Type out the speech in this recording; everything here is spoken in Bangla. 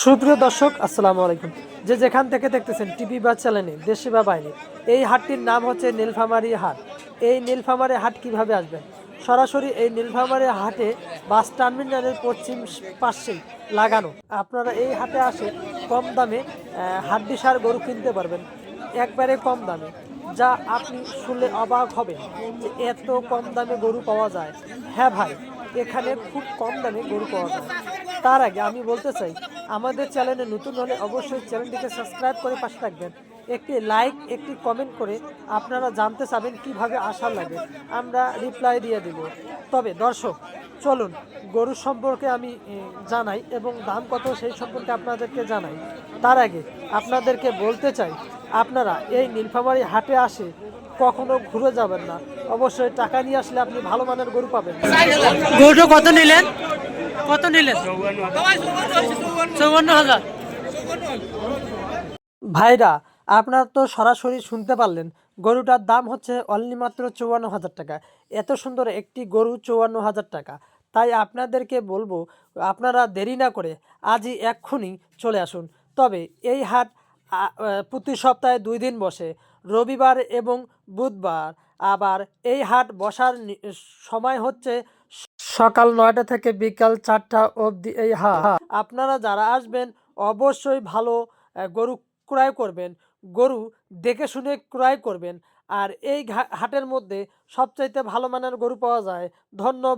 সুপ্রিয় দর্শক আসসালামু আলাইকুম। যে যেখান থেকে দেখতেছেন টিভি বা চ্যানেলে দেশে বা বাইরে, এই হাটটির নাম হচ্ছে নীলফামারী হাট। এই নীলফামারী হাট কিভাবে আসবেন? সরাসরি এই নীলফামারী হাটে বাস টার্মিনালের পশ্চিম পাশেই লাগানো। আপনারা এই হাটে আসে কম দামে হাড্ডিসার গরু কিনতে পারবেন, একবারে কম দামে, যা আপনি শুনলে অবাক হবেন যে এত কম দামে গরু পাওয়া যায়। হ্যাঁ ভাই, এখানে খুব কম দামে গরু পাওয়া যায়। তার আগে আমি বলতে চাই, আমাদের চ্যানেলে নতুন হলে অবশ্যই চ্যানেলটিকে সাবস্ক্রাইব করে পাশে থাকবেন। একটি লাইক, একটি কমেন্ট করে আপনারা জানতে চাবেন কিভাবে আসা লাগে, আমরা রিপ্লাই দিয়ে দেব। তবে দর্শক, চলুন গরু সম্পর্কে আমি জানাই এবং দাম কত সেই সম্পর্কে আপনাদেরকে জানাই। তার আগে আপনাদেরকে বলতে চাই, আপনারা এই নীলফামারী হাটে আসে কখনো ঘুরে যাবেন না, অবশ্যই টাকা নিয়ে আসলে আপনি ভালো মানের গরু পাবেন। গরুটা কত নিলেন? কত নিলেন? 54,000। ভাইরা, আপনারা তো সরাসরি শুনতে পারলেন, গরুটার দাম হচ্ছে অনলি মাত্র 54,000 টাকা। এত সুন্দর একটি গরু 54,000 টাকা। তাই আপনাদেরকে বলবো, আপনারা দেরি না করে আজই এক্ষুনি চলে আসুন। তবে এই হাট প্রতি সপ্তাহে 2 দিন বসে, রবিবার এবং বুধবার। আবার এই হাট বসার সময় হচ্ছে সকাল 9টা থেকে বিকাল 4টা অবধি এই হাট। আপনারা যারা আসবেন অবশ্যই ভালো গরু ক্রয় করবেন, গরু দেখে শুনে ক্রয় করবেন। আর এই হাটের মধ্যে সবচাইতে ভালো মানের গরু পাওয়া যায়। ধন্যবাদ।